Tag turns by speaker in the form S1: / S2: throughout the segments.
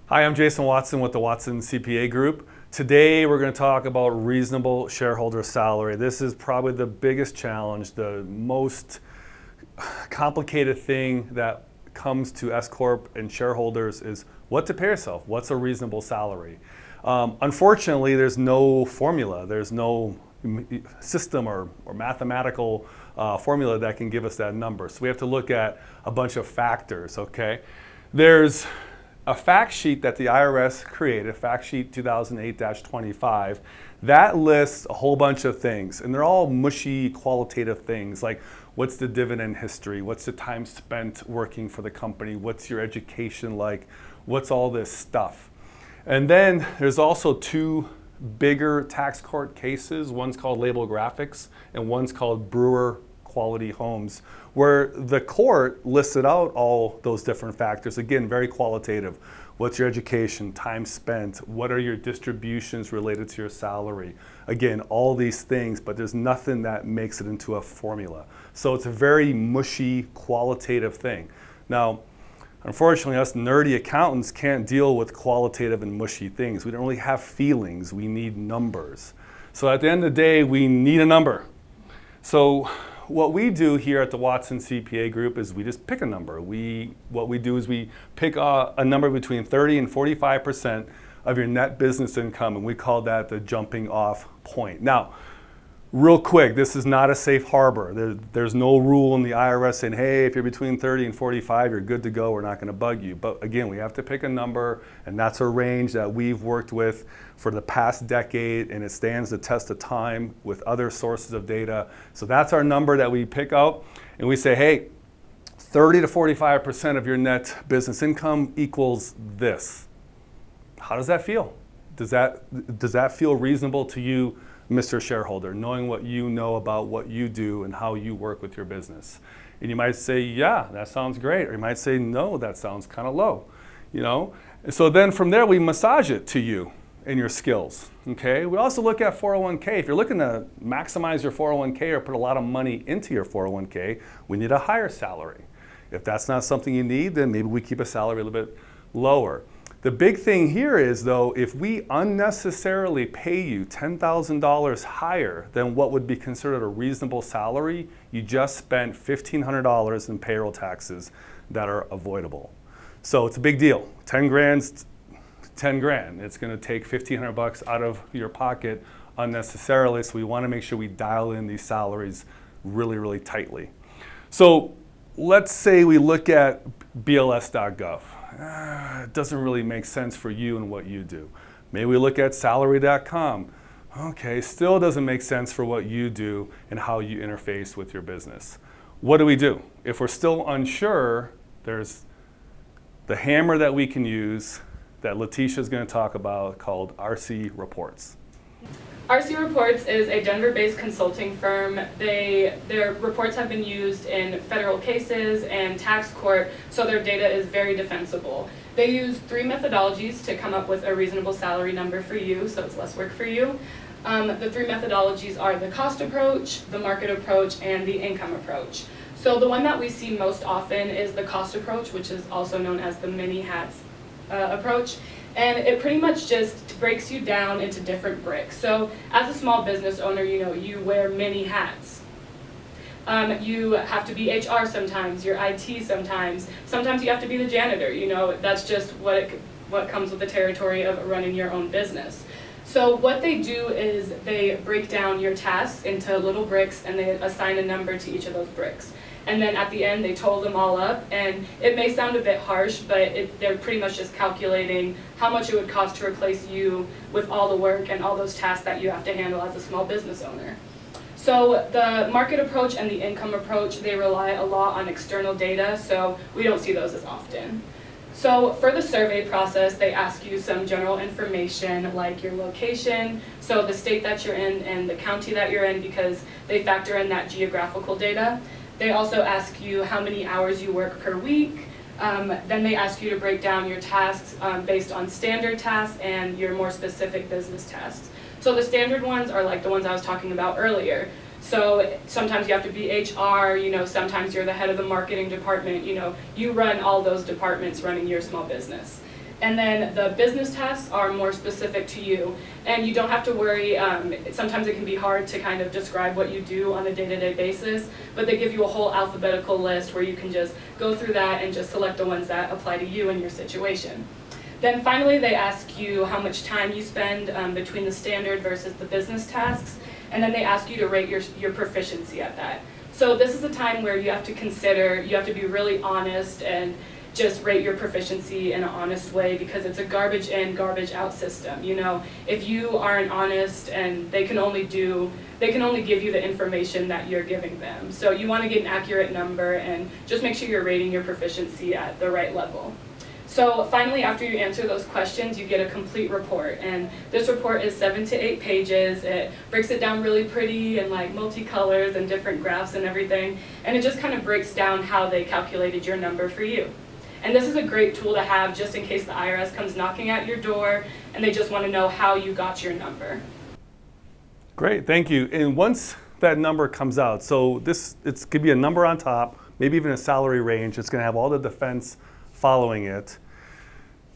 S1: Hi, I'm Jason Watson with the Watson CPA Group. Today we're going to talk about reasonable shareholder salary. This is probably the biggest challenge, the most complicated thing that comes to S Corp and shareholders is what to pay yourself. What's a reasonable salary? Unfortunately, there's no formula. There's no system or mathematical formula that can give us that number. So we have to look at a bunch of factors, okay? There's a fact sheet that the IRS created, fact sheet 2008-25, that lists a whole bunch of things, and they're all mushy qualitative things like what's the dividend history, what's the time spent working for the company, what's your education like, what's all this stuff. And then there's also two bigger tax court cases, one's called Label Graphics and one's called Brewer Quality Homes, where the court listed out all those different factors. Again, very qualitative. What's your education, time spent, what are your distributions related to your salary? Again, all these things, but there's nothing that makes it into a formula. So it's a very mushy, qualitative thing. Now, unfortunately, us nerdy accountants can't deal with qualitative and mushy things. We don't really have feelings, we need numbers. So at the end of the day, we need a number. So what we do here at the Watson CPA Group is we just pick a number. What we do is we pick a number between 30 and 45% of your net business income, and we call that the jumping off point. Now, real quick, this is not a safe harbor. There's no rule in the IRS saying, hey, if you're between 30 and 45, you're good to go, we're not gonna bug you. But again, we have to pick a number, and that's a range that we've worked with for the past decade, and it stands the test of time with other sources of data. So that's our number that we pick out, and we say, hey, 30 to 45% of your net business income equals this. How does that feel? Does that feel reasonable to you, Mr. Shareholder, knowing what you know about what you do and how you work with your business? And you might say, yeah, that sounds great. Or you might say, no, that sounds kind of low, you know? And so then from there, we massage it to you and your skills, okay? We also look at 401k. If you're looking to maximize your 401k or put a lot of money into your 401k, we need a higher salary. If that's not something you need, then maybe we keep a salary a little bit lower. The big thing here is, though, if we unnecessarily pay you $10,000 higher than what would be considered a reasonable salary, you just spent $1,500 in payroll taxes that are avoidable. So it's a big deal. 10 grand's 10 grand. It's going to take $1,500 out of your pocket unnecessarily, so we want to make sure we dial in these salaries really, really tightly. So let's say we look at BLS.gov. It doesn't really make sense for you and what you do. Maybe we look at salary.com. Okay, still doesn't make sense for what you do and how you interface with your business. What do? If we're still unsure, there's the hammer that we can use that Latesha is going to talk about called RC Reports.
S2: RC Reports is a Denver-based consulting firm. Their reports have been used in federal cases and tax court, so their data is very defensible. They use 3 methodologies to come up with a reasonable salary number for you, so it's less work for you. The 3 methodologies are the cost approach, the market approach, and the income approach. So the one that we see most often is the cost approach, which is also known as the mini hats approach. And it pretty much just breaks you down into different bricks. So as a small business owner, you wear many hats. You have to be HR sometimes, you're IT sometimes you have to be the janitor, that's just what comes with the territory of running your own business. So what they do is they break down your tasks into little bricks and they assign a number to each of those bricks. And then at the end, they total them all up, and it may sound a bit harsh, but they're pretty much just calculating how much it would cost to replace you with all the work and all those tasks that you have to handle as a small business owner. So the market approach and the income approach, they rely a lot on external data, so we don't see those as often. So for the survey process, they ask you some general information like your location, so the state that you're in and the county that you're in, because they factor in that geographical data. They also ask you how many hours you work per week. Then they ask you to break down your tasks based on standard tasks and your more specific business tasks. So the standard ones are like the ones I was talking about earlier. So sometimes you have to be HR, sometimes you're the head of the marketing department, you run all those departments running your small business. And then the business tasks are more specific to you. And you don't have to worry, sometimes it can be hard to kind of describe what you do on a day-to-day basis, but they give you a whole alphabetical list where you can just go through that and just select the ones that apply to you and your situation. Then finally, they ask you how much time you spend between the standard versus the business tasks, and then they ask you to rate your proficiency at that. So this is a time where you have to consider, you have to be really honest and just rate your proficiency in an honest way, because it's a garbage in, garbage out system. You know, if you aren't honest, and they can only give you the information that you're giving them. So you want to get an accurate number and just make sure you're rating your proficiency at the right level. So finally, after you answer those questions, you get a complete report. And this report is 7 to 8 pages. It breaks it down really pretty and like multicolors and different graphs and everything. And it just kind of breaks down how they calculated your number for you. And this is a great tool to have just in case the IRS comes knocking at your door and they just want to know how you got your number.
S1: Great, thank you. And once that number comes out, so it's could be a number on top, maybe even a salary range. It's going to have all the defense following it.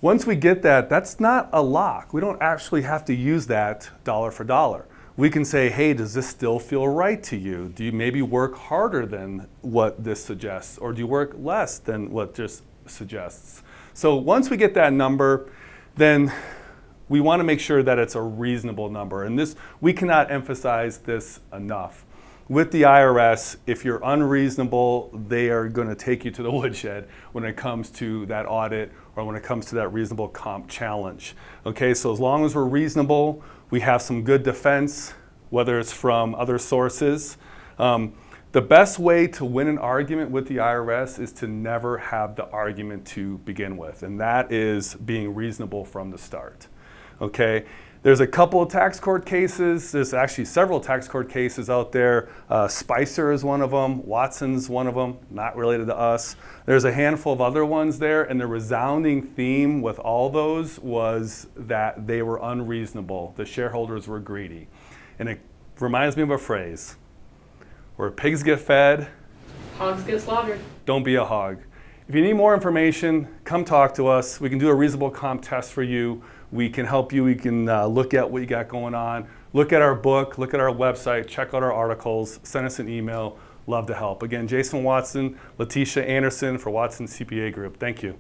S1: Once we get that, that's not a lock. We don't actually have to use that dollar for dollar. We can say, hey, does this still feel right to you? Do you maybe work harder than what this suggests? Or do you work less than what this suggests? So once we get that number, then we want to make sure that it's a reasonable number. And this, we cannot emphasize this enough. With the IRS, if you're unreasonable, they are going to take you to the woodshed when it comes to that audit or when it comes to that reasonable comp challenge. Okay, so as long as we're reasonable, we have some good defense, whether it's from other sources. The best way to win an argument with the IRS is to never have the argument to begin with, and that is being reasonable from the start. Okay, there's a couple of tax court cases. There's actually several tax court cases out there. Spicer is one of them. Watson's one of them, not related to us. There's a handful of other ones there, and the resounding theme with all those was that they were unreasonable. The shareholders were greedy. And it reminds me of a phrase, where pigs get fed,
S2: hogs get slaughtered.
S1: Don't be a hog. If you need more information, come talk to us. We can do a reasonable comp test for you. We can help you. We can look at what you got going on. Look at our book, look at our website, check out our articles, send us an email. Love to help. Again, Jason Watson, Latesha Anderson for Watson CPA Group. Thank you.